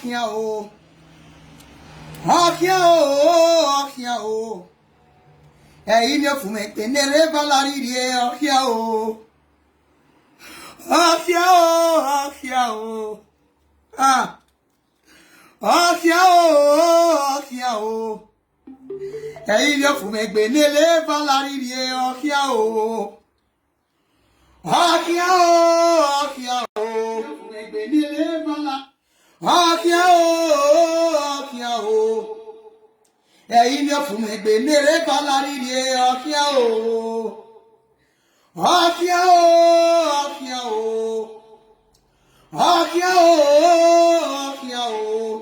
ọ̀kìá o. Ọ̀kìá o, ọ̀kìá o. Ẹ̀yin ni ó fún mi pé nere Valerie rí ọ̀kìá o. Ọ̀kìá o, ọ̀kìá o. Ọ̀kìá o, ọ̀kìá o. Ẹ̀yin ni ó fún mi pé nere Valerie rí ọ̀kìá o. Ọ̀kìá o, ọ̀kìá o. Ọ̀kìá o, ọ̀kìá o. Ẹ̀yin ni ó fún mi pé nere Valerie rí ọ̀kìá o. Ọ̀kìá o, ọ̀kìá o. Ọ̀kìá o, ọ̀kìá o.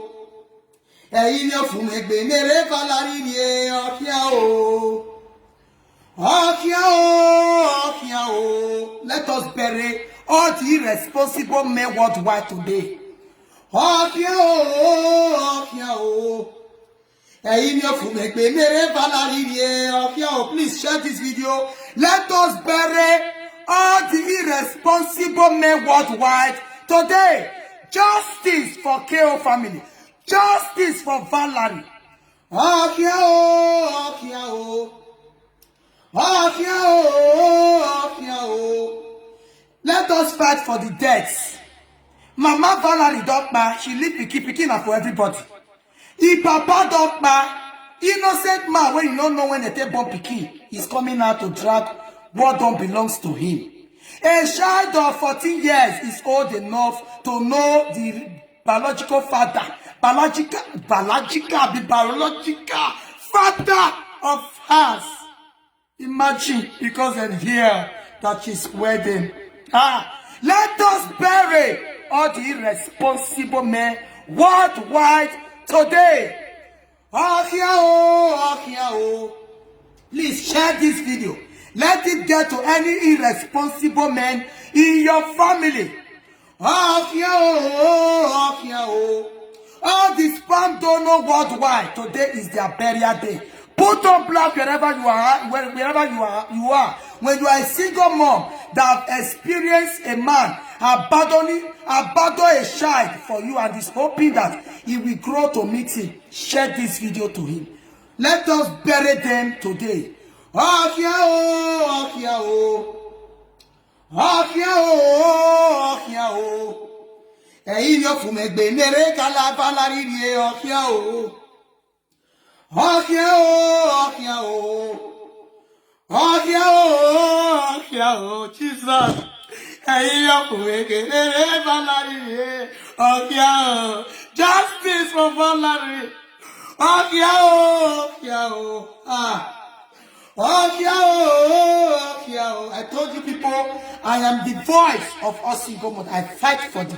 Ẹ̀yin ni ó fún mi pé nere Valerie rí ọ̀kìá o. Ọ̀kìá o, ọ̀kìá o. Let us bury all the irresponsible men worldwide today. Ọ̀kìá o, ọ̀kìá o. Ẹ̀yin ni ó fún mi pé nere Valerie rí ọ̀kìá o. Please share this video. Let us bury all the irresponsible men worldwide today. Justice for KO family. Justice for Valerie. Ọ̀kìá o, ọ̀kìá o. Ọ̀kìá o, ọ̀kìá o. Let us fight for the deaths. Mama Valerie Dokpa, she leave pikin na for everybody. If Papa Dokpa, innocent man when you don't know when they take born pikin, is coming out to drag what don't belongs to him. A child of 14 years is old enough to know the biological father, biological father of hers. Imagine, because they hear that she's wedding. Let us bury all the irresponsible men worldwide today. Ọ̀kìá o, ọ̀kìá o. Please share this video. Let it get to any irresponsible men in your family. Ọ̀kìá o, ọ̀kìá o. All the sperm donor worldwide, today is their burial day. Put on black wherever you are, you are. When you are a single mom that have experienced a man abandon a child for you and is hoping that he will grow to meet him, share this video to him. Let us bury them today. Ọ̀kìá o, ọ̀kìá o. Ọ̀kìá o, ọ̀kìá o. Ẹ̀yin ni ó fún mi pé nere Valerie rí ọ̀kìá o. Ọ̀kìá o, ọ̀kìá o. Ọ̀kìá o, ọ̀kìá o. Jesus. Ẹ̀yin ni ó fún mi pé nere Valerie rí ọ̀kìá o. Justice for Valerie. Ọ̀kìá o, ọ̀kìá o. Ọ̀kìá o, ọ̀kìá o. I told you people, I am the voice of all single mothers. I fight for the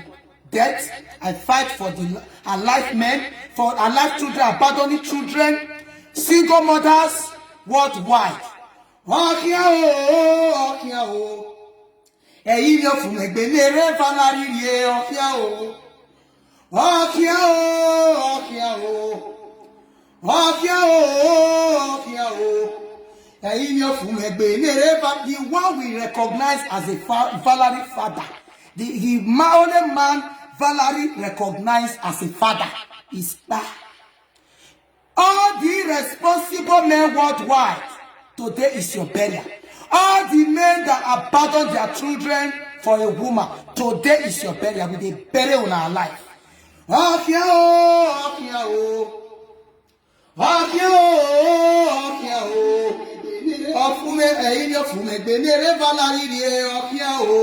death. I fight for the alive men, for alive children, abandoning children, single mothers worldwide. Ọ̀kìá o, ọ̀kìá o. Ẹ̀yin ni ó fún mi pé nere Valerie rí ọ̀kìá o. Ọ̀kìá o, ọ̀kìá o. Ọ̀kìá o, ọ̀kìá o. Ẹ̀yin ni ó fún mi pé nere the one we recognize as a Valerie father. The only man Valerie recognized as a father is Pa. All the responsible men worldwide, today is your burial. All the men that abandon their children for a woman, today is your burial. We dey bury on our life. Ọ̀kìá o, ọ̀kìá o. Ọ̀kìá o, ọ̀kìá o. Ọ̀fúnmi ẹ̀yin ni ó fún mi pé nere Valerie rí ọ̀kìá o.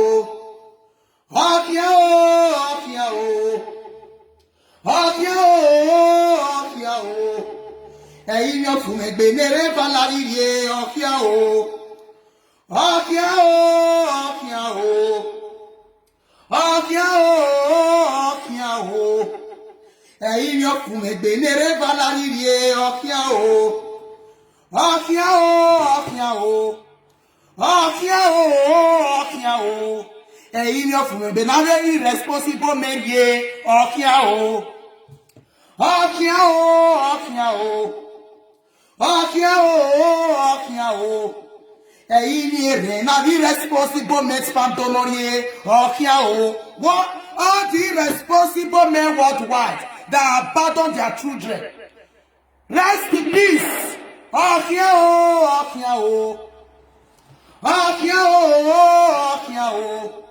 Ọ̀kìá o, ọ̀kìá o. Ọ̀kìá o, ọ̀kìá o. Ẹ̀yin ni ó fún mi pé nere Valerie rí ọ̀kìá o. Ọ̀kìá o, ọ̀kìá o. Ọ̀kìá o, ọ̀kìá o. Ẹ̀yin ni ó fún mi pé nere Valerie rí ọ̀kìá o. Ọ̀kìá o, ọ̀kìá o. Ọ̀kìá o, ọ̀kìá o. Ẹ̀yin ni ó fún mi pé nere irresponsible men rí ọ̀kìá o. Ọ̀kìá o, ọ̀kìá o. Ọ̀kìá o, ọ̀kìá o. Ẹ̀yin ni èrè náà irresponsible men spam donor rí ọ̀kìá o. What all the irresponsible men worldwide that abandon their children. Rest in peace. Okia o, Okia o. Okia o, Okia o.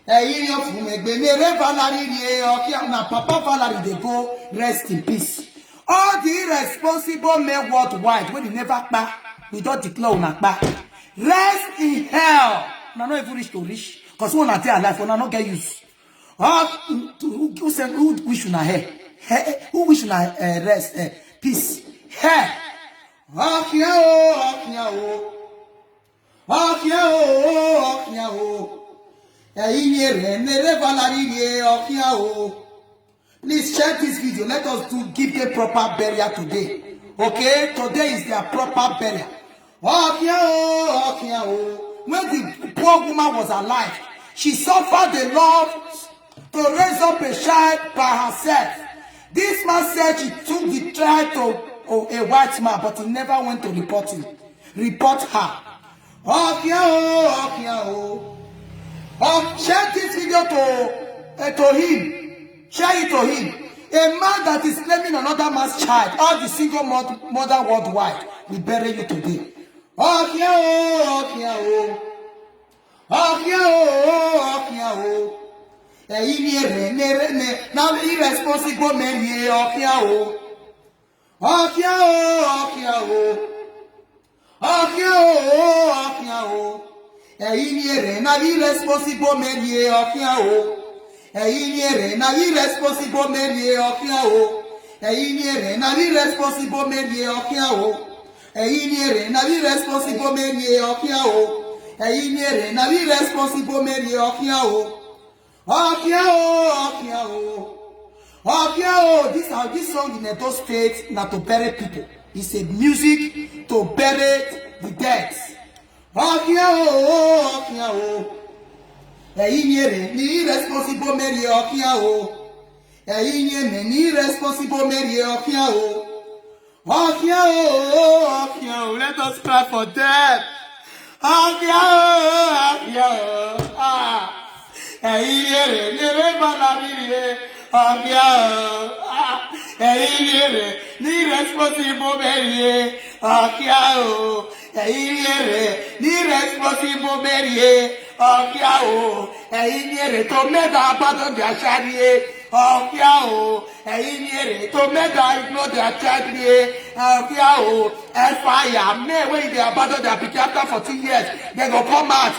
Eyi of Megbenere Valerie, Okia na Papa Valerie they go rest in peace. All the irresponsible men worldwide when they never back, we don't declare on back. Rest in hell. Now not even rich to rich, because one are there alive, one are not get used. Who said who wish you na hair? Who wish you na rest? Peace. Hair. Okia o, Okia o. Okia o, Okia o. Please share this video. Let us give them proper burial today. Okay? Today is their proper burial. When the poor woman was alive, she suffered the love to raise up a child by herself. This man said she took the child to a white man, but he never went to report her. Share this video to him. Share it to him. A man that is claiming another man's child, all the single mother worldwide, we bury you today. Now irresponsible men here, na irresponsible men here, na irresponsible men here, na irresponsible men here, na irresponsible men here, na irresponsible men here, this song in Edo State na to bury people. It's a music to bury the dead. Ni irresponsible Mary ni irresponsible Mary let us cry for death. Ni irresponsible Mary ni responsible Mary to make her abandon their child to make her ignore their child fire men when they abandon their pikin after 14 years they go come out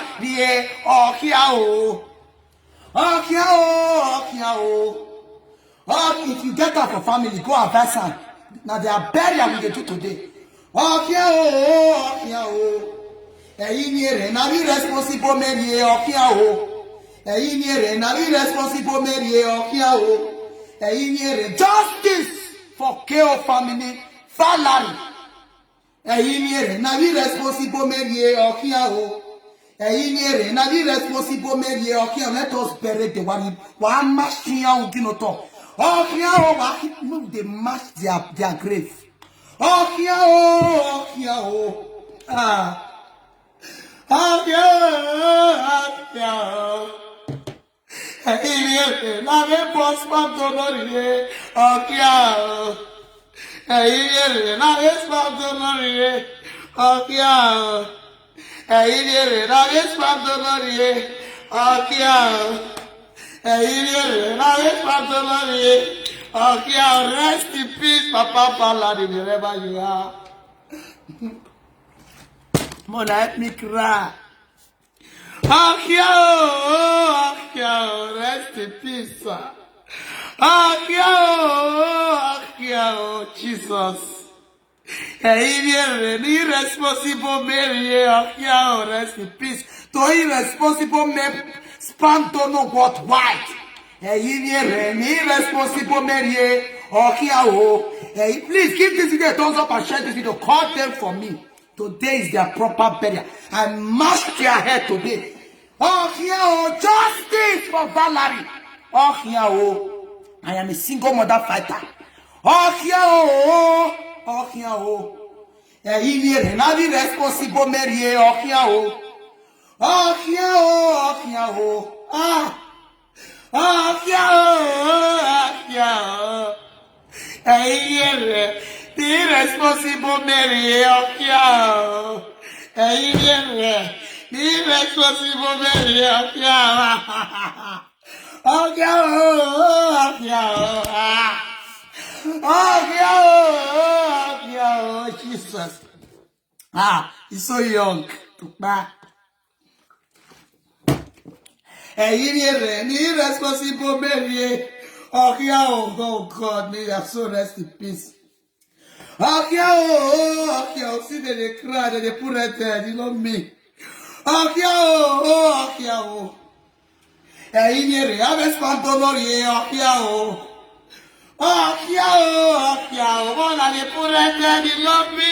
if you get out for family go advise her. Now they are burial we dey do today. Na irresponsible men na irresponsible men justice for KO family Valerie. Na irresponsible men na irresponsible men let us bury the one machine talk. They match their grave. Rest in peace, Papa Valerie, wherever you are. Mona, help me cry. Rest in peace, sir. Jesus. Irresponsible Mary, rest in peace. To irresponsible men, spam don't know what white. Irresponsible Mary, please give this video a thumbs up and share this video. Call them for me. Today is their proper burial. I must their head today. Justice for Valerie. I am a single mother fighter. Irresponsible Mary, irresponsible Mary, okay. Irresponsible Mary, okay. Okay, Jesus. He's so young. Irresponsible Mary. Oh God, may your soul rest in peace. Okay, see that they cry, that they put it there, you know me. Okay. Have spontanely, one and they put it there, they love me.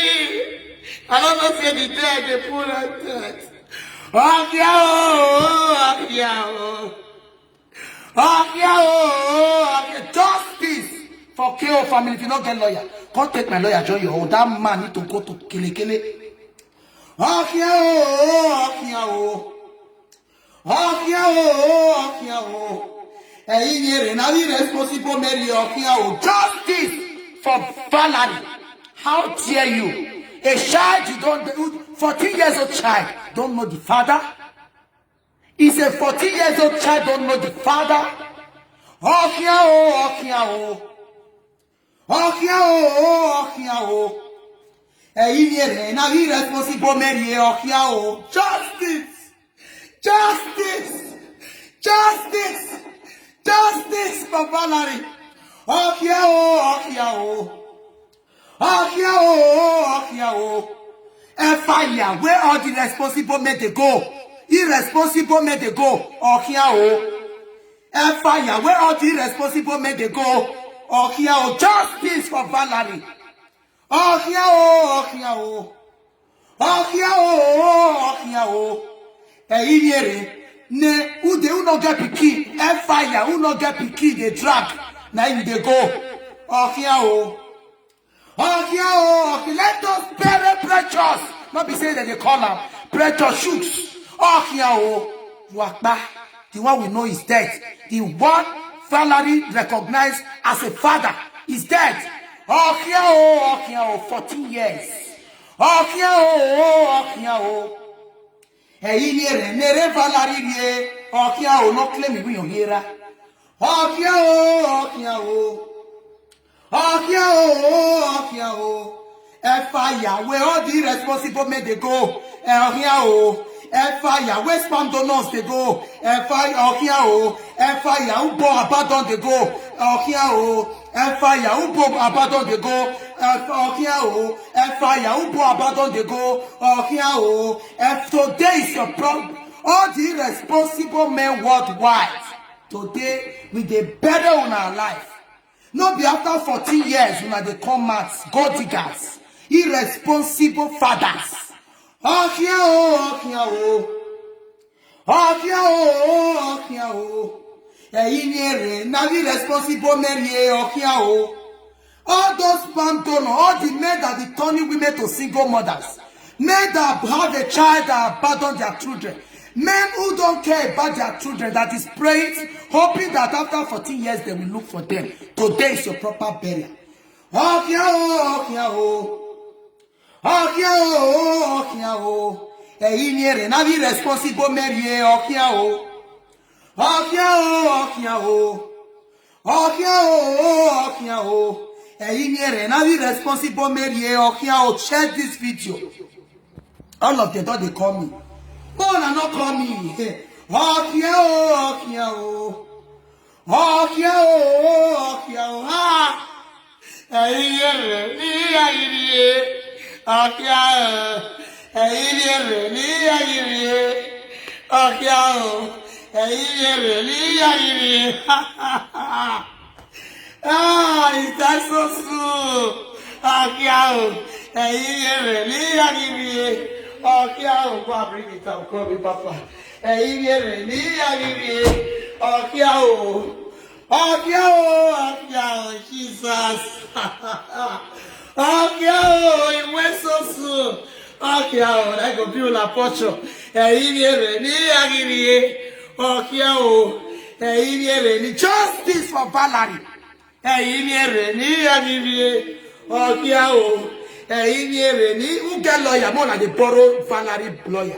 I don't know say the dead, they put it there. Okay, justice for KO family. If you don't get lawyer, come take my lawyer, join you. That man need to go to Kele. Justice for Valerie. How dare you? A child you don't, 14 years old child, don't know the father. Is a 14 years old child don't know the father. Justice for Valerie. Fire, where all the responsible men they go? Irresponsible men they go. Fire, where all the irresponsible men they go? Justice for Valerie. Ne, who they not get picky? Fire, who not get picky? They drag. Now you they go. Okay, let us bury precious. Not be saying that they call them precious shoots. The one we know is dead. The one Valerie recognized as a father is dead. 14 years. Nere Valerie, no claim we on here. Fire, where all the responsible men they go. Fire, where spam donors they go. Fire, fire, who bought abandon they go. Fire, who bought abandon they go. Fire, who bought abandon they go. Today is your problem. All the responsible men worldwide. Today, with the better on our life. Not be after 14 years when they come out, God diggers, irresponsible fathers. Responsible men. All those pantono, all the men that be turning women to single mothers, men that have a child that abandon their children. Men who don't care about their children, that is praying, hoping that after 14 years they will look for them. Today is your proper burial. Responsible Mary. Responsible Mary. Share this video. All of them don't they call me. No, not call me. Is that so soon? Go bring it up, call me Papa. Jesus. It went so soon. I go build a pocho. Justice for Valerie. Who get lawyer more like they borrow Valerie lawyer?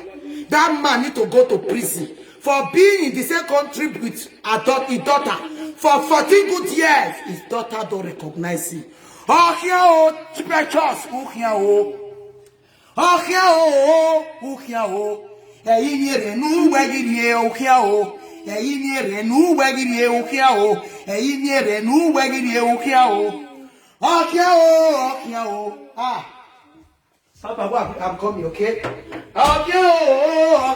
That man need to go to prison for being in the same country with his daughter for 14 good years. His daughter don't recognize him. Oh, here, oh, precious. Oh, here, oh. Oh, here, oh. Oh, here, oh. No way, oh, here, oh. No way, oh, here, oh. No way, oh, here, oh. Oh, here, oh. Here, oh. Ah. Papa, I'm coming, okay? Oh,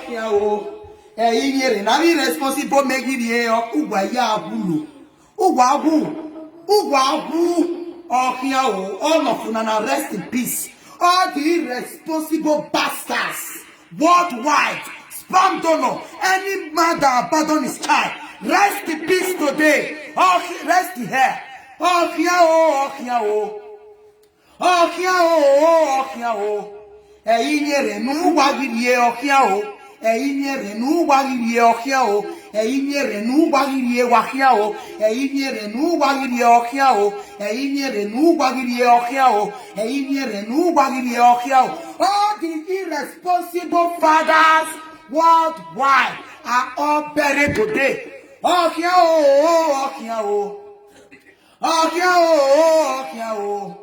here, oh. Na be responsible make it here. Ugwa ya bulu. Ugwa. Oh, here, all of you now rest in peace. All the irresponsible bastards worldwide, spam donor, any man that abandon his child, rest in peace today. Oh, rest here. Oh, here, oh, here, oh, here, oh. Eyinyere nu wagirie ohia o. Eyinyere nu wagirie ohia o. Eyinyere nu wagirie wahia o. Eyinyere nu wagirie ohia o. Eyinyere nu wagirie ohia o. Eyinyere nu wagirie ohia o. All the irresponsible fathers worldwide are all buried today. Ohia o, ohia o. Ohia o, ohia o.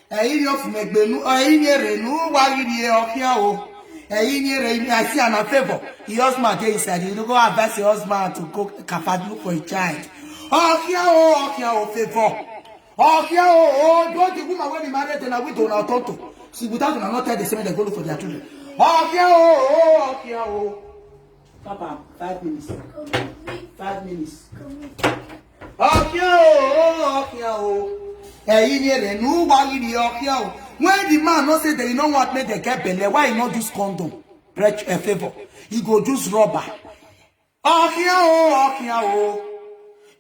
Of Megbenu, Eyinyere nu wagirie ohia o. Eyinyere, I see an favor. Your husband there said you go advise your husband to go kafadu for a child. Ohia o favor. Ohia o, don't the woman when he married and a widow or toto. See, without them not tell the same they go look for their children. Ohia o. Papa, 5 minutes. 5 minutes. Ohia o. When the man not say that you know what made the get belly, why he not use condom? A favor. He go use rubber.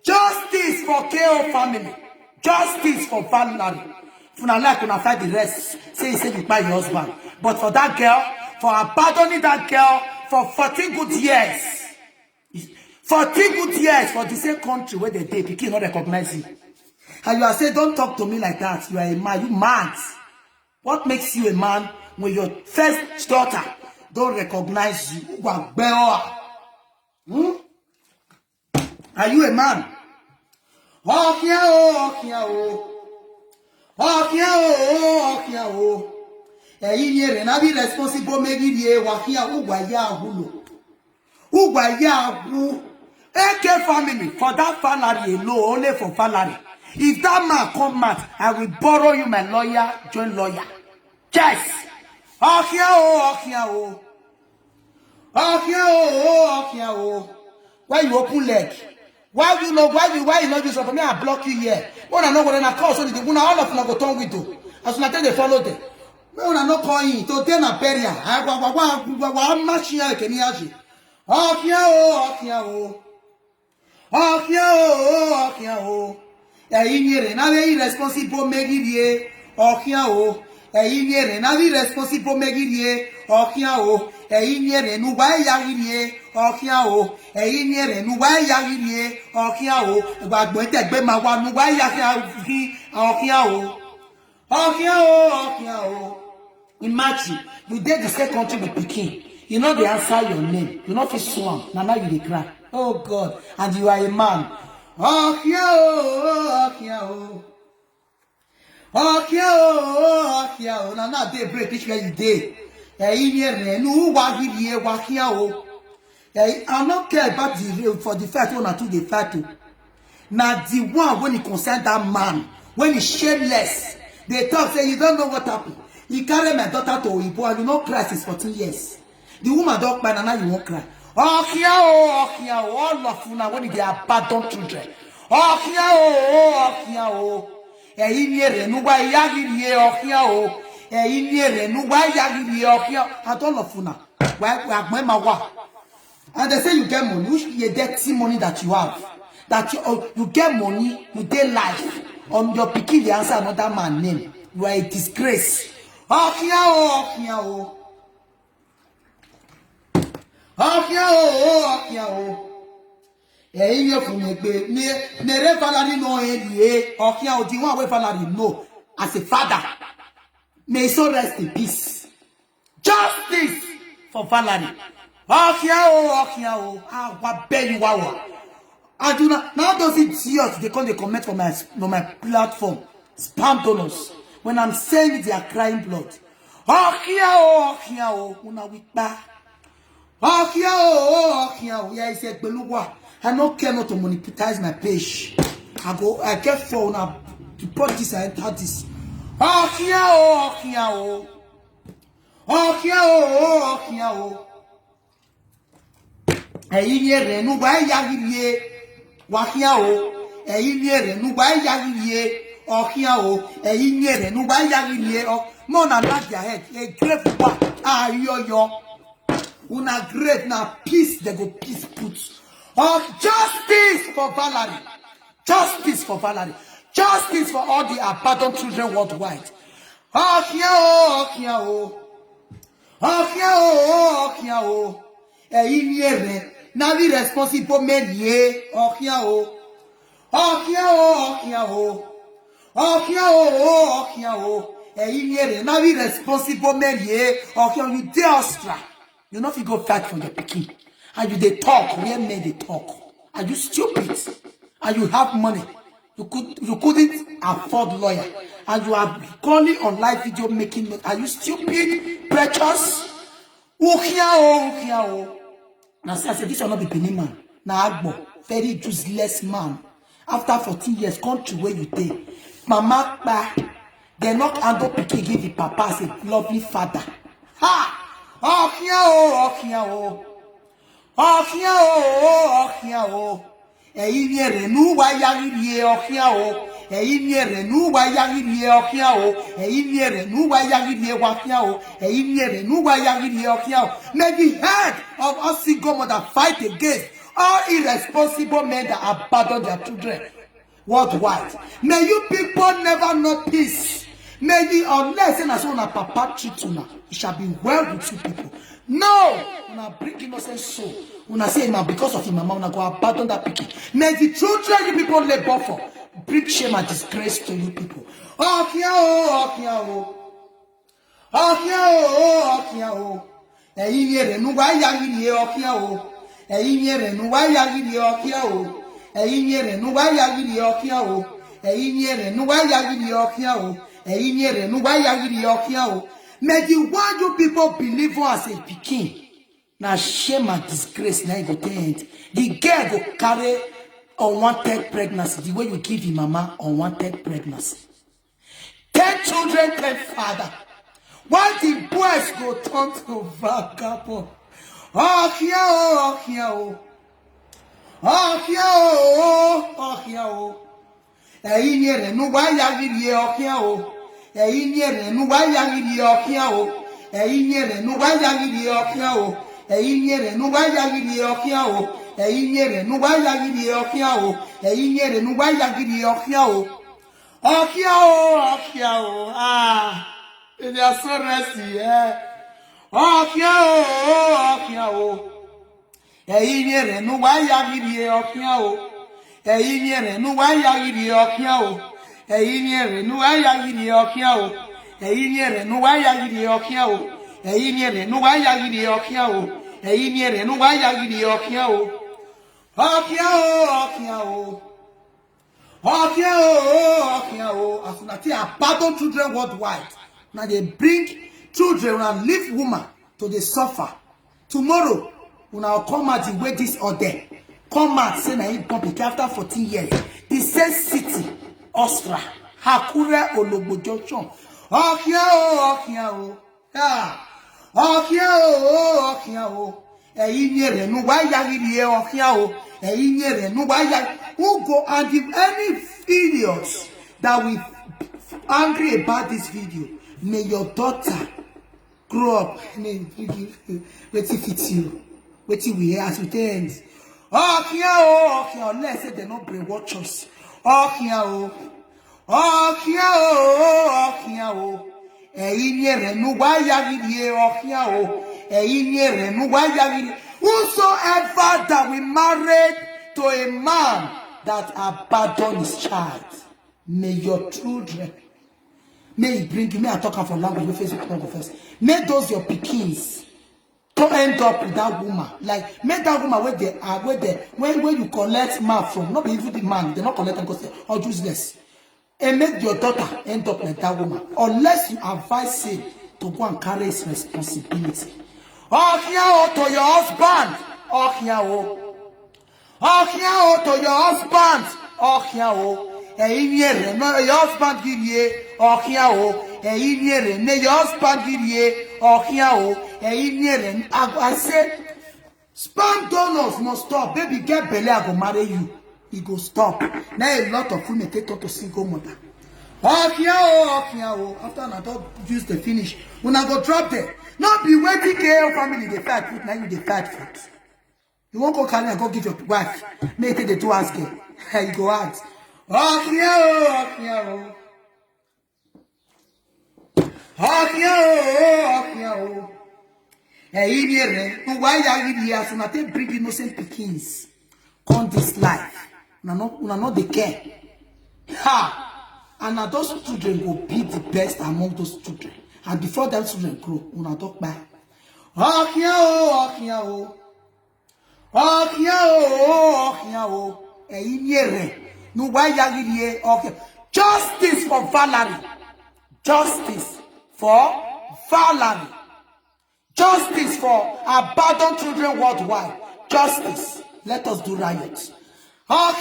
Justice for KO family. Justice for family. If you like, you fight the rest. Say you buy your husband. But for that girl, for abandoning that girl for 14 good years. 14 good years for the same country where they did, you cannot recognize it. And you are saying, don't talk to me like that. You are a man. You mad. What makes you a man when your first daughter don't recognize you? Are you a man? Eyinyere na be responsible megidie wakia ugwaya hulo. Ugwaya hu. AK family for that family alone, only for family. If that man come out, I will borrow you my lawyer, join lawyer. Yes. Why you open leg? Why you not use for me? I block you here. When I know what I call so the one all of them go turn with you. As soon as they follow them. When I not call you to then a barrier. I match here can you actually? Eyinyere na be irresponsible megidie ohia o. Eyinyere na be irresponsible megidie ohia o. Eyinyere nu wa yagirie ohia o. Eyinyere nu wa yagirie ohia o. Gbagbo tegbe ma wa nu wa yagirie ohia o. Ohia o. Imagine you dey the same country with pikin. You know they answer your name. You know fit swam. Now you dey cry. Oh God, and you are a man. Ohia o. Na dey break this where you dey. Eyinyere nu wagirie wahia o. I not care about the for the fact one or two they fight to. Now the one when he concern that man, when he shameless, they talk say you don't know what happened. He carry my daughter to Ibo and you know cry since 14 years. The woman don't cry and now you won't cry. Ohia o, all of you now when they abandon children. Ohia o. Eyinyere nu wa yagirie ohia o. Eyinyere nu wa yagirie ohia. At all of you now. Why and they say you get money, which is a dirty money that you have. That you get money, you get life. On your pikin, they answer another man name. You are a disgrace. Ohia o. You from Mere Valerie no Ohia o. The one where Valerie know as a father. May his soul rest in peace. Justice for Valerie. I do not now those idiots they come they comment on my platform. Spam donors. When I'm saying it, they are crying blood. Yeah, he said, Beluwa, I don't care not to monetize my page. I get for now to put this and enter this. More than that, their head. A grave what? Una great now. Peace, they go peace put. Justice for Valerie. Justice for Valerie. Justice for all the abandoned children worldwide. Now be responsible men ye. Now be responsible men ye. You dey Austria. You know if you go fight for your pikin. And you they talk, where men they talk. Are you stupid? And you have money. You couldn't afford lawyer. And you are calling on live video making. Are you stupid? Precious? Now say I said this will not be Benin man. Now Agbo, very useless man. After 14 years, country where you take. Mama pa, they not handle pikin give the papa as a lovely father. Ha! May the head of us single mother fight against all irresponsible men that abandon their children worldwide. May you people never know peace. May the unless and as soon as papa treat you now, it shall be well with you people. No, una bring innocent soul. Una say now because of your mama, una go abandon that pikin. May the children you people labor for bring shame and disgrace to you people. May the one you people believe as a pikin. Now shame and disgrace now you go end. The girl go carry unwanted pregnancy. The way you give your mama unwanted pregnancy. 10 children, 10 father. Why the boys go turn to vagabond? They are so resty, yeah. Abandon children worldwide. Now they bring children and leave woman to the suffer. Tomorrow, when I'll come out the way this or that, come out say na in public after 14 years. The same city, Austria, Hakure Ologbo Junction. Who go and give any videos that we angry about this video? May your daughter grow up. Wait till fit you. Wait till we hear as it ends. Let's say they not brainwash us. Whosoever that we married to a man that abandoned his child, may your children May he bring you, may I talk from language, with Facebook not go first. May those your pickings to end up with that woman. Like, make that woman where they are, where you collect man from, not be even the man, they're not collecting because they're useless. And make your daughter end up like that woman. Unless you advise him to go and carry his responsibility. Oh, to your husband. Oh, to your husband. Your husband give you. Your husband give you. I say, spam donors must stop. Baby, get belly, I go marry you. He go stop. Now a lot of women take to single mother. After I don't use the finish, when I go drop there, not be waiting care family the fat food, now you the fat food. You won't go carry and go give your wife. Make it the 2 hours girl. You go ask. Why are you here? So now they bring innocent pickings on this life. Una not the care. Ha! And now those children will be the best among those children. And before them children grow, una talk back. Justice for Valerie. Justice for Valerie. Justice for abandoned children worldwide. Justice. Let us do riot. Now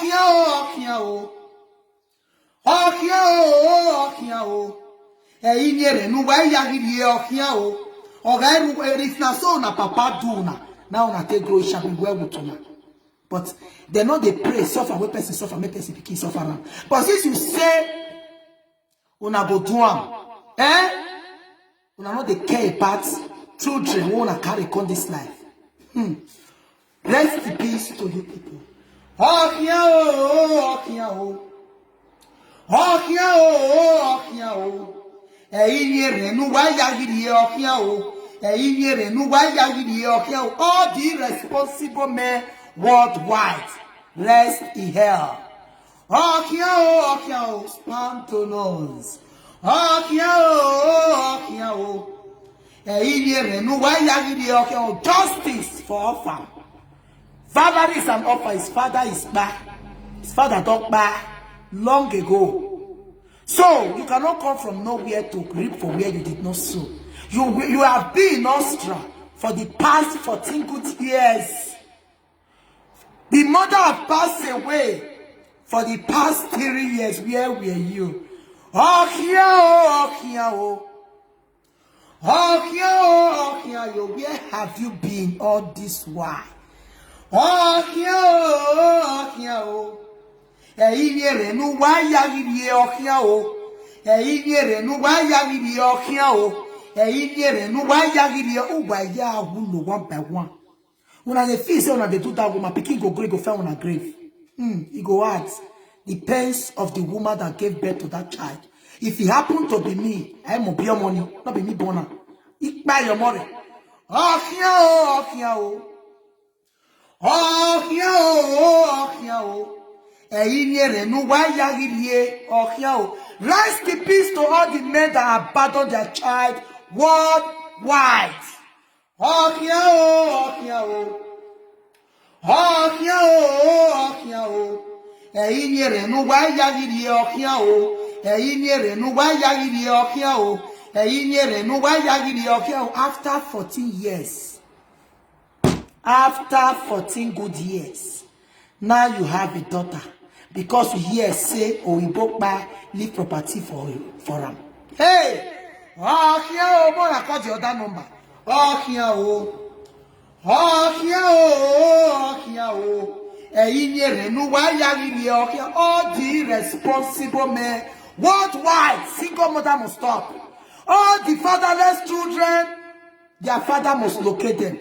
na take grow shall be well with una. But they know they pray, suffer, where person suffer, make person pikin suffer. But since you say una go do am, una know they care about children who wanna carry on this life. Rest in peace to you people. All the responsible men worldwide, rest in hell. Spantonos. Justice for orphan. Father is an orphan. His father is back. His father don't back long ago. So you cannot come from nowhere to reap for where you did not sow. You have been in Austria for the past 14 good years. The mother have passed away for the past 3 years. Where were you? Where have you been all this while? One by one. When they feel say una dey do that woman, pikin go go find una grave. He go ask. Depends of the woman that gave birth to that child. If it happened to be me, I am your money, not be me born. It buy your money. Rest in peace to all the men that abandoned their child worldwide. After 14 years, after 14 good years, now you have a daughter because you hear say Oyibo buy leave property for him. Hey, I call the other number. All the responsible men worldwide, single mother must stop. All the fatherless children, their father must locate them.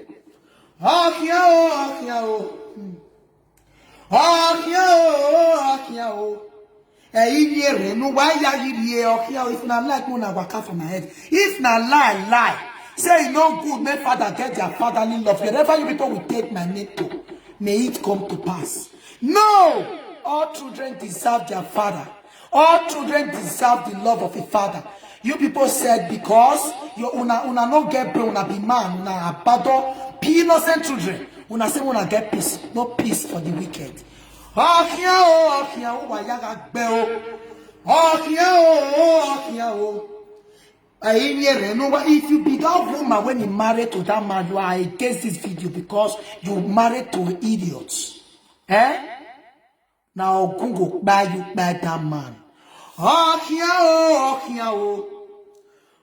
If not like Mona waka from my head, if not lie. Say no good, may father get their fatherly love. Wherever you people will take my name to, may it come to pass. No! All children deserve their father. All children deserve the love of a father. You people said because you una not get brain, una be man, una abandon be innocent children. Una say una get peace, no peace for the wicked. If you be that woman when you married to that man, you are against this video because you married to idiots. Now Google buy you by that man.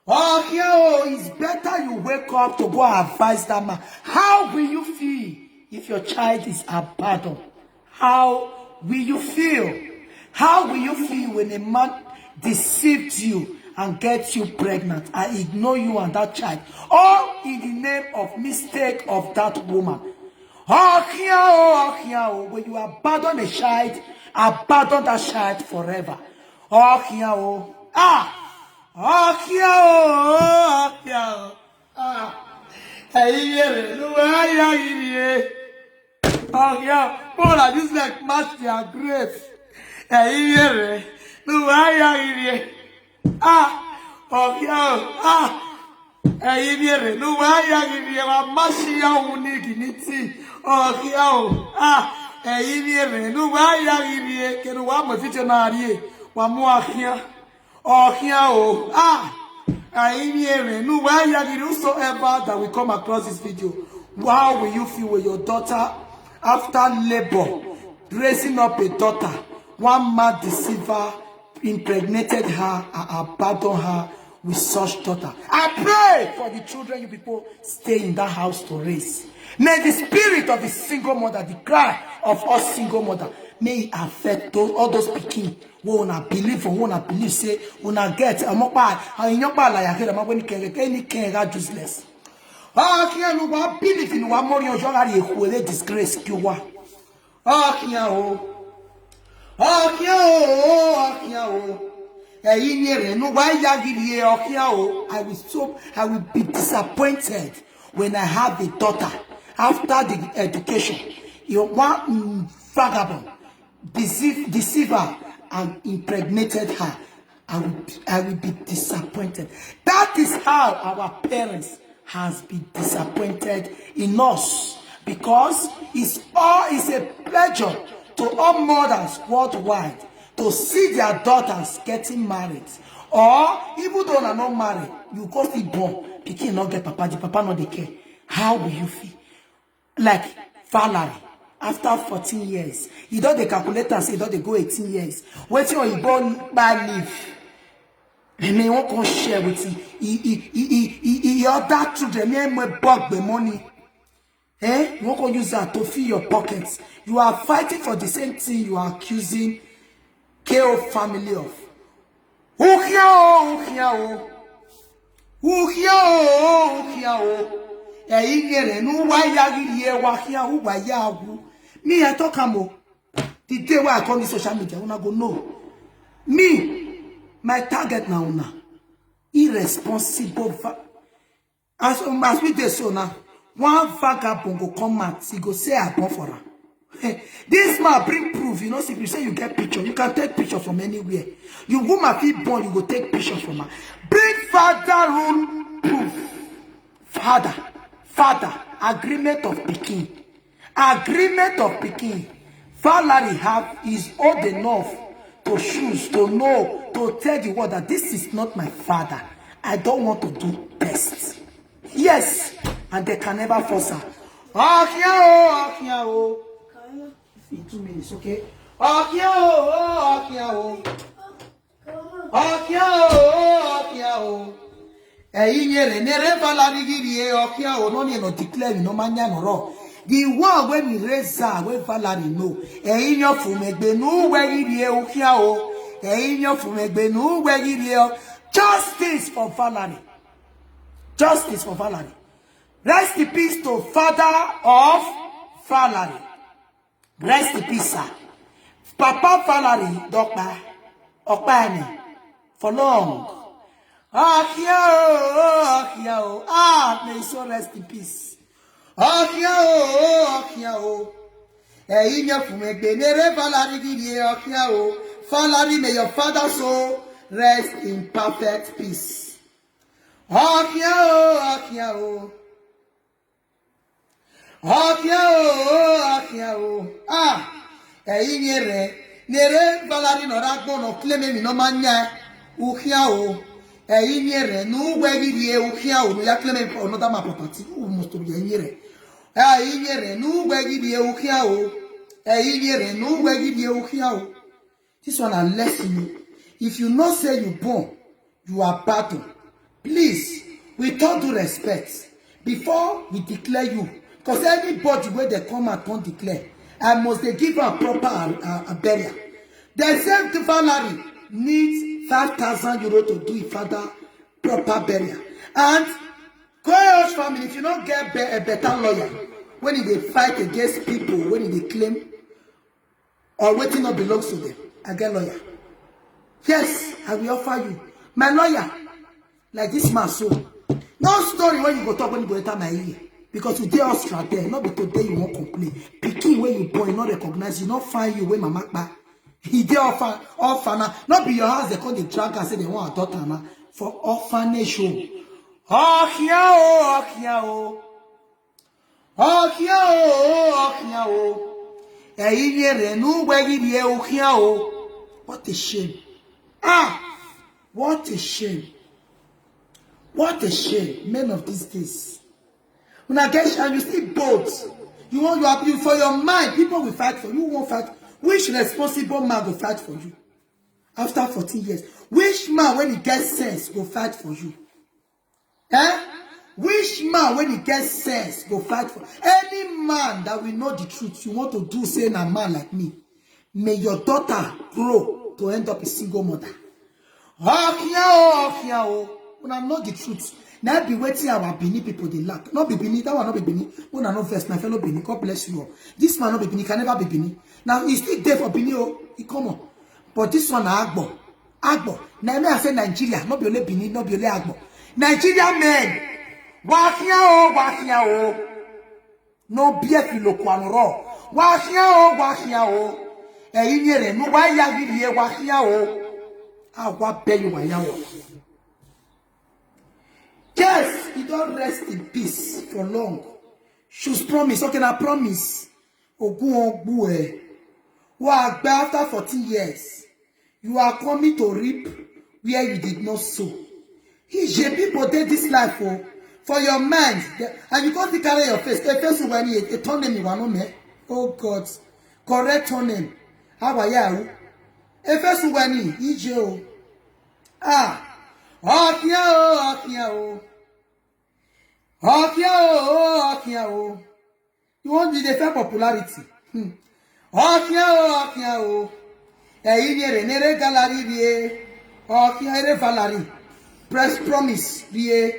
It's better you wake up to go advise that man. How will you feel if your child is abandoned? How will you feel? How will you feel when a man deceived you and gets you pregnant and ignore you and that child? All in the name of mistake of that woman. When you abandon a child, abandon that child forever. Paul just like match their graves. Whosoever that will come across this video, how will you feel with your daughter after labor, raising up a daughter? One mad deceiver impregnated her and abandoned her with such daughter. I pray for the children you people stay in that house to raise. May the spirit of the single mother, the cry of us single mother, may it affect all those speaking. We wanna believe, say, wanna get a mobile, and your ball, I hear them when you can get any care useless. Can't believe in one more who will disgrace you. I will be disappointed when I have a daughter after the education. You want vagabond, deceiver, and impregnated her. I will be disappointed. That is how our parents has been disappointed in us, because it's a pleasure to all mothers worldwide to see their daughters getting married, or even though they're not married, you go see born, pikin not get papa, the papa not they care. How will you feel? Like Valerie, after 14 years, you don't the calculator say don't they go 18 years. Waiting on you born by leave. And they won't come share with you. Other children, they may bug the money. You won't go use that to fill your pockets. You are fighting for the same thing you are accusing KO family of. Me, I talk about the day where I come to social media, I go no. Me. My target now, irresponsible. As we do so now, one vagabond go come out, he go say I born for her. This man bring proof, you know. If you say you get picture, you can take picture from anywhere. You woman feel born, you go take pictures from her. Bring father rule proof. Father, agreement of Peking. Agreement of Peking. Valerie is old enough to choose, to know, to tell the world that this is not my father. I don't want to do best. Yes, and they can never force her. In 2 minutes, okay? The one when we raise her, when Valerie know, justice for Valerie. Justice for Valerie. Rest in peace to father of Valerie. Rest in peace, sir. Papa Valerie, Doctor Okpani, for long. May he so rest in peace. Valerie, may your father so rest in perfect peace. Okia o, Okia o. Okia o, Okia o. Ah, nere Valerie no ragbo no claim me no manya. Okia o. Nu wegidie Okia o no ya claim another my property. Who must be yere. Nu wegidie Okia o. Nu wegidie Okia o. This one I lesson you. If you not say you born, you are battle. Please, we don't do respect before we declare you. Because anybody where they come and don't declare, I must they give a proper burial. The same Valerie needs 5,000 euros to do a father proper burial. And Koyo's family, if you don't get a better lawyer, when they fight against people, when they claim or waiting not belongs to them, I get lawyer. Yes, I will offer you. My lawyer, like this man, so. No story when you go talk when you go enter my ear. Because today Austria there, not because today you won't complain. Picking where you born, not recognize you, not find you where mama back. He did orphan, not be your house, they call the drag and say they want a daughter now for orphanage. Oh, here, oh, here, oh. Oh, here, oh, here, oh. What a shame. Ah, what a shame. What a shame, men of these days. When I get and you see both, you want you for your mind, people will fight for you. Won't fight. Which responsible man will fight for you? After 14 years, which man when he gets sense will fight for you? Eh? Which man when he gets sense will fight for any man that will know the truth? You want to do saying a man like me? May your daughter grow to end up a single mother. When I know the truth, now be waiting our Bini people they lack. Not be Bini, that one not be Bini. When I know first, my fellow Bini, God bless you all. This man not be Bini, can never be Bini. Now he's still there for Bini, oh, he come on. But this one Agbo. Agbo. Now I say Nigeria, not be only Bini, not be only Agbo. Nigeria men. Wakia o. No beer filo kwanro. Wakia o. Inyere no wa ya gidi e wakia o. Awa be you wa ya o. Yes, you don't rest in peace for long. Should promise. Okay, now promise. Ogun ogbu Wa after 14 years, you are coming to reap where you did not sow. People take this life for your mind, and you can't carry your face. A face when you turn them you want me. Oh God, correct turn them. How are you? A face when you You want to defend popularity. Nere gallery vie. Valerie. Press promise vie.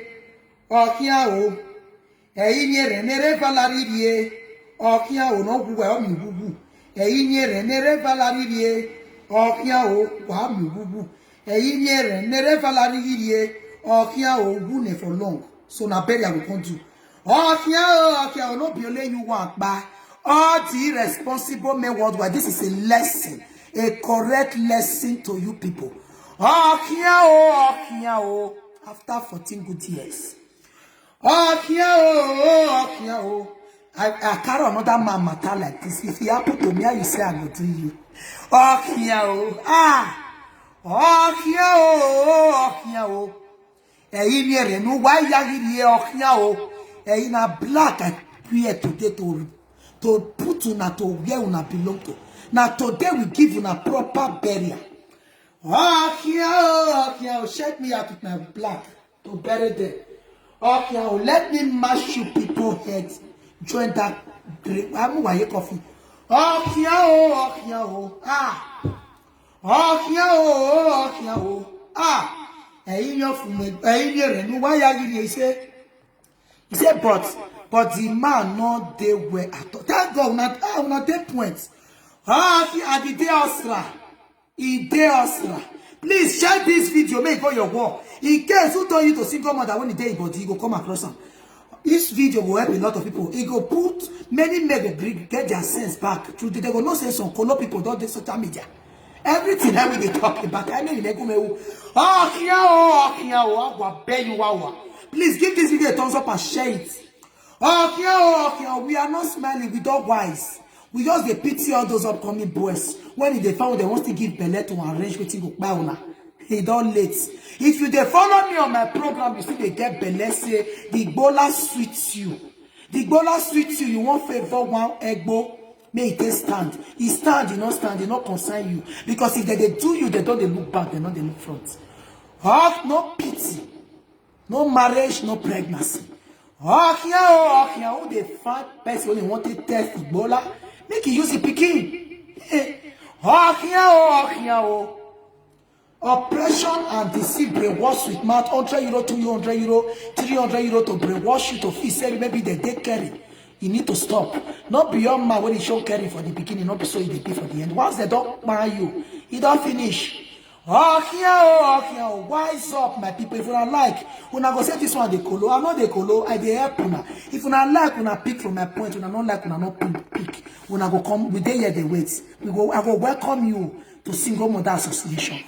Nere Valerie vie. No bubu mi bubu. Nere Valerie vie. Wa mi bubu. Nere Valerie vie. Bune for long. So na burial will come to. No be only you want by all the irresponsible men worldwide. This is a lesson, a correct lesson to you people. After 14 good years. I carry another man matter like this. If he happen to me, you say I go to you. No why na black I pray today to put una to where una belong to. Now today we give una proper burial. Shake me out with my black to bury them. Let me mash you people heads. Join that grave. I'm why coffee. He said, but the man not they were at all. Thank God, not that point. At the day Osra. Please share this video, make go your work. In case who told you to single mother when the day body, you go come across them. This video will help a lot of people. It go put many get their sense back. They go no sense on color people don't do social media. Everything that we talk about, I mean, please give this video a thumbs up and share it. We are not smiling, we don't wise. We just they pity all those upcoming boys. When they found they want to give Belle to arrange with you, he don't late. If you they follow me on my program, you see they get Belle say the Igbola suits you. The Igbola suits you. You want favor one Egbo. May it stand. He stand, he not stand, he not concern you. Because if they do you, they don't they look back, they not they look front. No pity. No marriage, no pregnancy. Who they find person only want to test Ebola? Make you use the picking. Oppression and deceit brainwash with mouth €100, €200, €300 to brainwash you to feel say maybe they carry. You need to stop. Not beyond my when he show carry for the beginning, not be so they pay for the end. Once they don't marry you, he don't finish. Wise up, my people. If you don't like, when I go say this one they colo, I'm not they colo, I they help una. If you don't like, when I pick from my point, when I don't like, when I not pick. When I go come, we day here they wait. I go welcome you to Single Mother Association.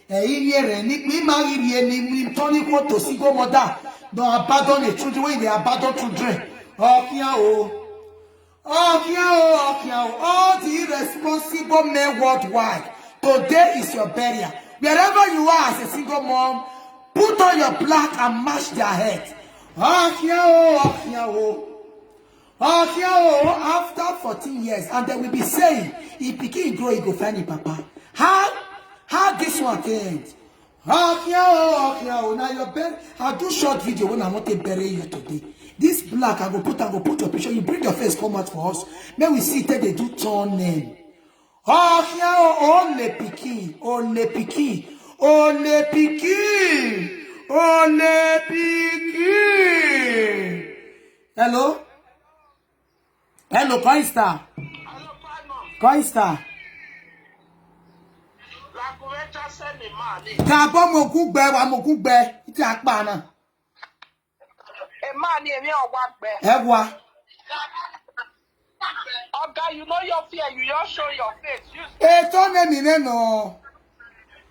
To single mother, don't abandon the children when they abandon children. All the irresponsible men worldwide, today is your burial. Wherever you are as a single mom, put on your black and mash their head. After 14 years, and they will be saying, if Pikin grow, he go find him papa. How this one ends? Now your bed. I'll do short video when I want to bury you today. This black, I go put your picture. You bring your face, come out for us. Then we see that they do turn name. Only Pikin. Hello, Coinstar. Gabon mo gugbe iti apa na. Man, you know what, Ewa. Oga, you know your fear, you just show your face. No.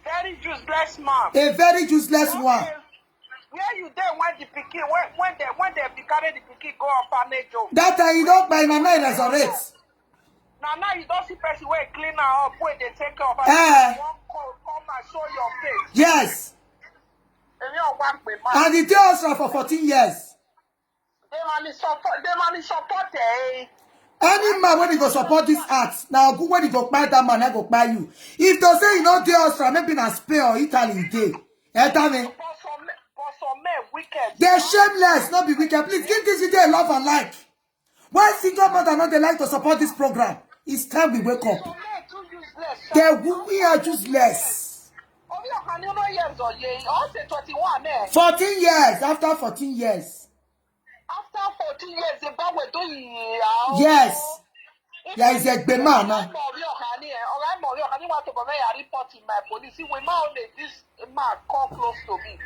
Very useless man. A very useless one. Where you there when the pikin when they carry the pikin go orphanage? That time you don't buy my night resurrect. Now you don't see person where clean her up when they take care of her. Come and show your face. Yes. And the deals for 14 years. They money support. Any man when he go support this act, now go when he go buy that man, I go buy you. If they say you know deals from maybe in Spain or Italy, they they're shameless, not be wicked. Please give this video a love and like. Why single mother not they like to support this program? It's time we wake up. We are useless. 14 years. After 14 years. After 14 years, the boy were doing. Yes. There is a man now.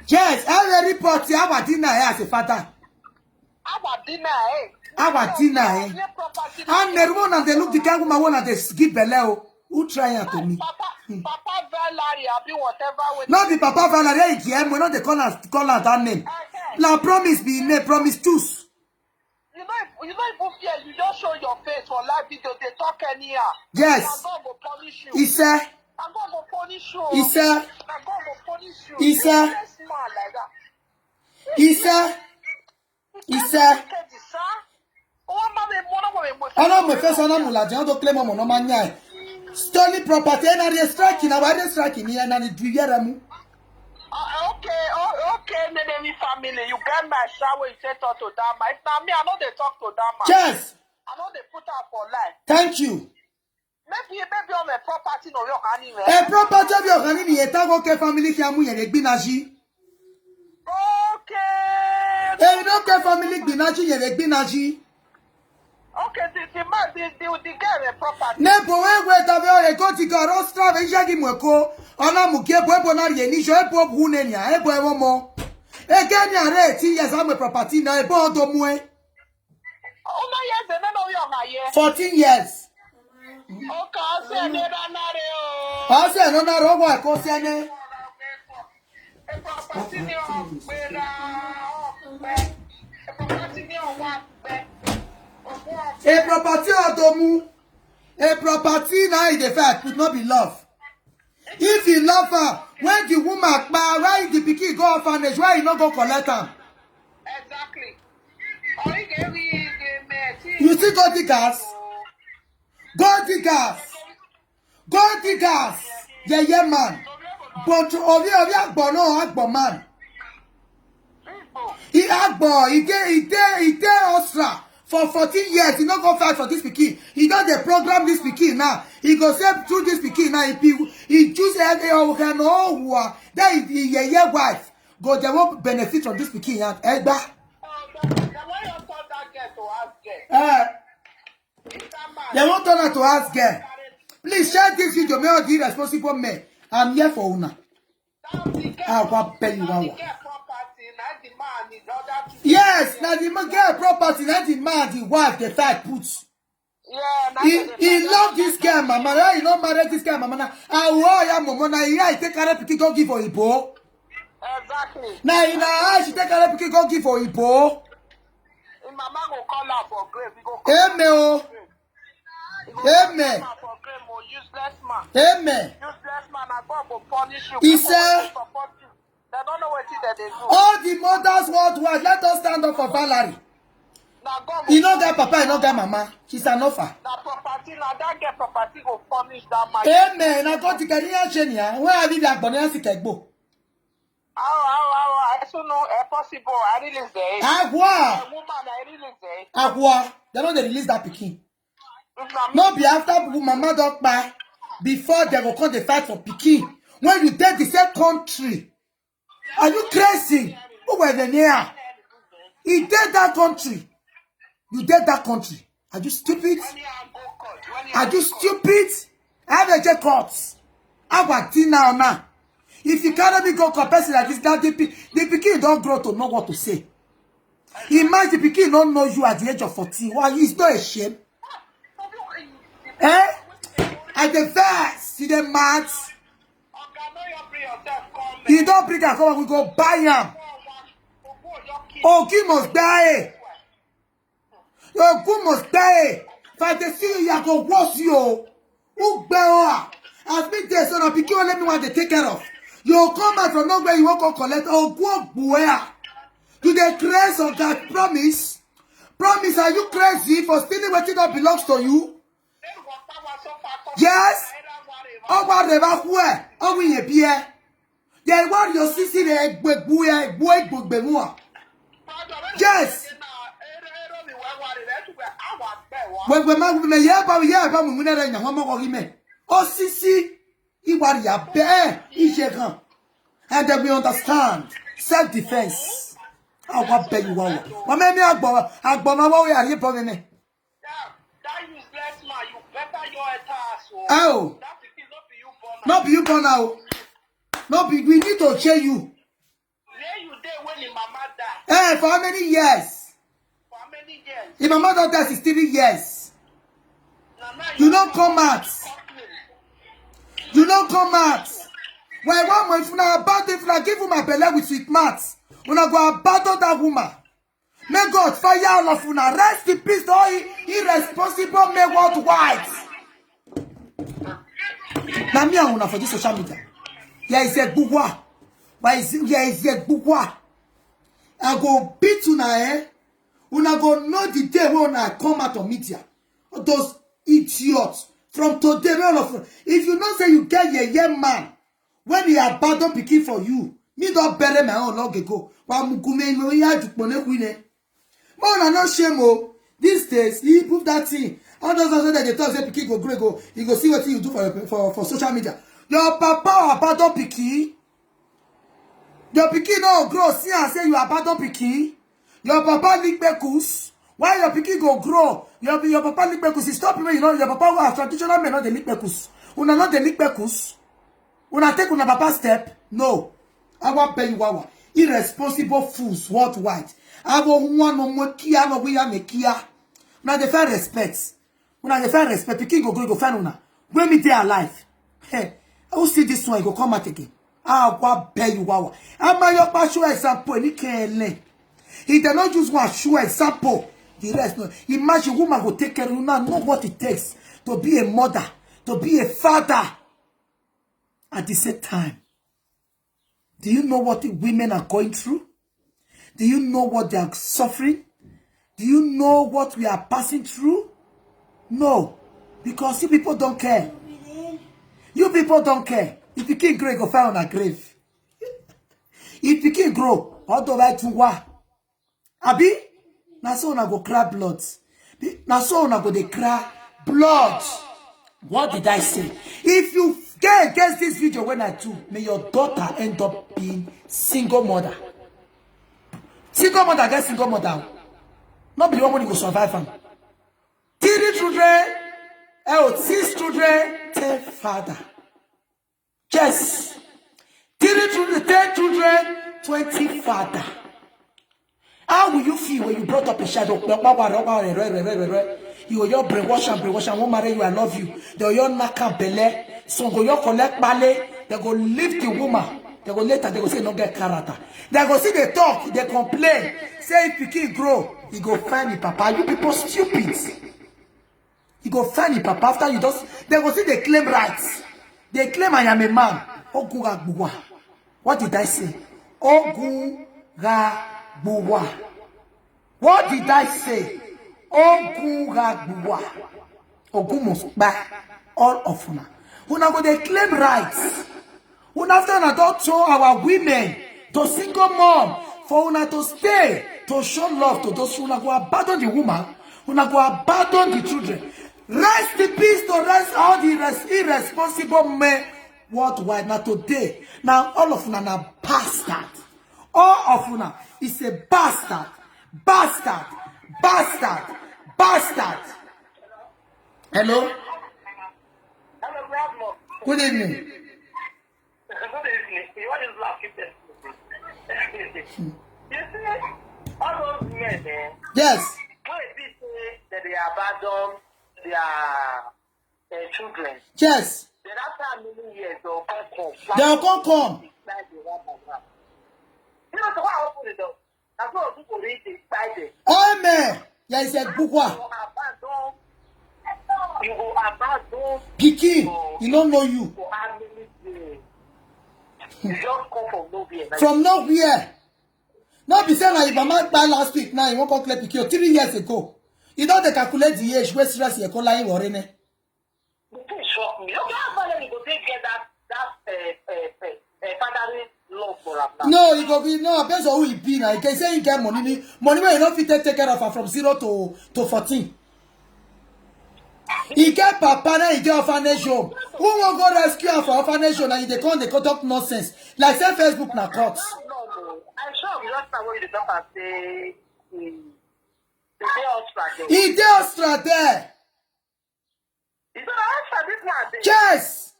Yes, I will report our dinner as a father. Our dinner, And the one and they look the guy woman one and they give Belle. Who try to me? Papa Valerie, be whatever. Not the Papa Valerie, we not the call that name. Now promise be name, promise choose. You know if you just show your face for live video, they talk anyhow. Yes. And God will punish you. He said. And God will punish you. He said. And God will punish you. He said. He said. He said. Stolen property and are striking. I was striking here and the Duyeramu. Okay, enemy family. You get my shower, you say talk to that man. If not me, I know they talk to that man. Yes. I know they put out for life. Thank you. Maybe on a property no your honey. A property of your honey, a Tagoke family can we and Binaji. Okay. A local family Binaji and Binaji. Okay, the girl a property. Nepo where the go to Garostra and Jaggy Moko, Onamuke, Bonari, and Nisha, Bob Hunenia, Ebo more. Again, 10 years, I'm a property now, a bond of way. Oh, 14 years. A property Odomu, a property now in the fact could not be love. If you love her, when the woman why the pikin go orphanage, why you not go collect them? Exactly. You see go diggers? Go diggers. Go diggers. Yeah, man. But Agbo man. He Agbo, he dey Ostra. For 14 years, he not go fight for this pikin. He don't dey program this pikin now. He go say through this pikin now. He choose then the wife go they won't benefit from this pikin and Egba. They won't turn her to ask girl. Please share this video. May all the responsible men. I'm here for una. I will pay you one. Yes, now the man get property, now the man, the wife, the fact puts. Yeah, he love this girl, mama. Now he not marry this girl, mama. Now I mama. Now he take care of pikin go give for Ibo. Exactly. Now she take care of pikin go give for Ibo. Mama go call her for grave. Amen. Amen. Useless man. Amen. Useless man. And God will punish you. He said. They don't know what they do. All the mothers worldwide, let us stand up for Valerie. You know that papa, you know that mama. She's an offer. That property, now that get property will punish that man. Amen. I got to get here, Chenia. Where are you like Bonnie Kegbo? I also know possible. I release it. Agua. Woman, I release it. Agua. They don't release that pikin. No be after mama don't buy. Before they will come the fight for pikin. When you take the same country. Are you crazy? Who were the near? He did that country. You did that country. Are you stupid? Are you stupid? I have a check courts. How about now? If you cannot be go person like this, that the pikin don't grow to know what to say. Imagine the pikin don't know you at the age of 14. Why? It's not a shame. Eh? At the first, see the maths. You don't bring her come, we go buy him. Ogi must die. Ogi must die. If they see you, go wash you. Who bear? As me there, son of Pikin, let me want to take care of. You come out from nowhere, you won't go collect. Oh, go where? Do they crazy of that promise? Promise, are you crazy for stealing what that belongs to you? Yes? Oh, whatever, where? Oh, we here. They want your sister yes. When we hear about oh, sissy, he was your bear, and then we understand self-defense. I want to you one. What made me a boy? I are you for me? That useless man, you better your task. Oh, not be you born now. No, we need to change you. Where you there when your mama died? For how many years? For how many years? If my mother died 63 years. You don't come out. You don't come out. Why one month now about if I give you my belly with sweet mats. When I go abandon that woman. May God fire all of you now. Rest in peace, all irresponsible men worldwide. Now me I want for this social media. There is a bourgeois. There is a bourgeois. I go beat you now, eh? Una go know the day when I come out of media. Those idiots. From today, if you don't say you get a young man, when he abandon pikin for you, me don't bury my own long ago. But no shame. These days, he prove that thing. All those that they talk say pikin go grow, you go see what you do for social media. Your papa abandon pikin. Your pikin no grow. See and say you abandon pikin. Your papa lick bekus. Why your pikin go grow? Your papa lick bekus. Stop me, you know. Your papa was traditional men not the lick bekus. Una not the lick bekus. Una take una papa step. No. I want pay you wawa. Irresponsible fools worldwide. I want one more kia no we are kia. Now they find respect. When they find respect, Pikin go find una. When me there alive. Hey, I will see this one, you go come out again. What bear you wow. I'm your show example, and he can't learn. He did not use one show example. The rest no. Imagine woman go take care of you now, know what it takes to be a mother, to be a father. At the same time, do you know what the women are going through? Do you know what they are suffering? Do you know what we are passing through? No, because you people don't care. You people don't care. If you can't grow, go find on a grave. If you can't grow, all the way to what? Abi? Na so una go cry blood. Na so una go dey cry blood. What did I say? If you get against this video when I do, may your daughter end up being single mother. Single mother get single mother. Not be one money go survive am. 3 children, 6 children, 10 father. Yes. 3 children, 10 children, 20 father. How will you feel when you brought up a shadow? You will your brainwash and won't marry you, I love you. They will your naka bele, so go your collect bale, they go leave the woman. They go later, they go say no get character. They go see they talk, they complain. Say if Pikin grow, you go find the papa. You people stupid. You go find the papa after you just, they go see they claim rights. They claim I am a man. Ogunga. What did I say? Ogunga. What did I say? Oguragbuwa. Ogumusba. All of una. Una go they claim rights. Una after una don't show our women to single mom for una to stay to show love to those una go abandon the woman. Una go abandon the children. Rest in peace to rest all the irresponsible men worldwide. Now today, now all of una na bastard. All of una is a bastard. Bastard. Bastard. Bastard. Hello? Hello, Grandma. Good evening. Good evening. What is laughing? You see, all those men, Yes. when they say that they abandon their children, Yes. then after many years, they'll come. They'll come. You know, so what happened though? That's what people read inside it. Amen. Yes, a bukwa. You go abandon. Pikin, he don't know you. For how many years? You just come from nowhere. From nowhere. Not be saying like if a man died last week now, he won't come collect Pikin 3 years ago. You don't calculate the age where stress you call lying or in it. You can't shock me. Okay, how far you go take get that fatherly love for him now? No, he go be no. Depends on who he be now. He can say he get money. Money where you don't fit take care of her from 0 to 14. He get papa now. He get orphanage home. Who won't go rescue her for orphanage home? And they come they cut up nonsense. Like say Facebook na court. No. I'm sure we just when you talk and say the day Ostra there. He dey Ostra there. Is that Ostra this one there? Yes.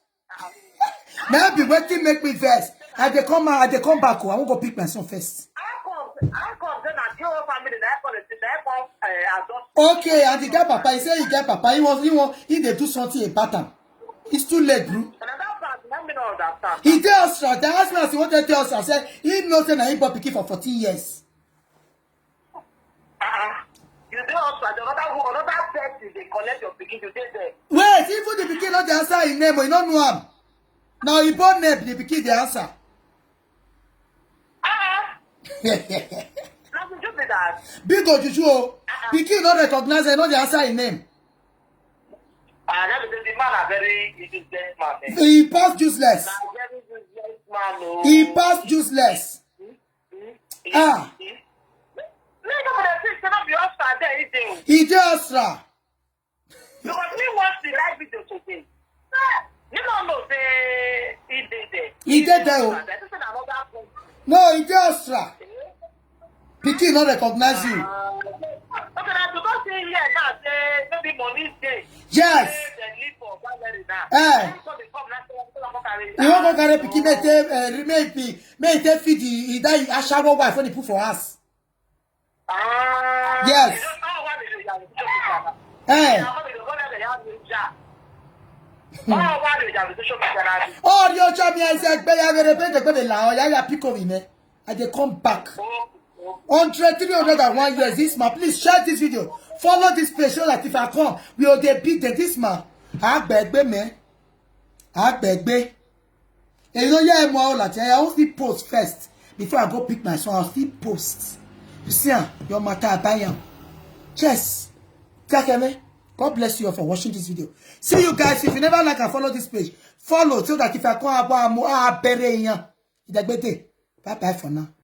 Now be waiting make me vex. I dey come back. I won't go pick my son first. I come then I tell family that I come Okay, and he get papa. He say he get papa. He dey do something about him. It's too late, bro. He dey Ostra. The husband he wanted to tell us. I said he knows that he bought Pikin for 14 years. You dey Ostra. Another person they collect your Pikin. You dey there. Wait, even the Pikin not the answer in name, but you don't know him. Now he born name the Pikin the answer. Nothing to be that. Big Ojuju, Pikin not recognize and not the answer in name. The man are very useless man. He passed useless. Very useless man. He passed useless. Ah. He dey Ostra. Because me watch the live video today. You don't know say he did there. He did there. No, he dey Ostra. Pikin not recognize you. Okay, now to go say here now say maybe money is there. Yes. You won't go carry Pikin may take feed he die Ashawo wife when he put for us. Yes. Oh, your job is a pick of him. And they come back. 100, 301 years. This man, please share this video. Follow this page so that if I come, we will beat this man. I beg, man. I beg. And you know, yeah, I will still post first before I go pick my son. I'll still post. You see, your matter, buy him. Yes. Take me. God bless you all for watching this video. See you guys. If you never like and follow this page, follow so that if I come, I'll bury you. Bye bye for now.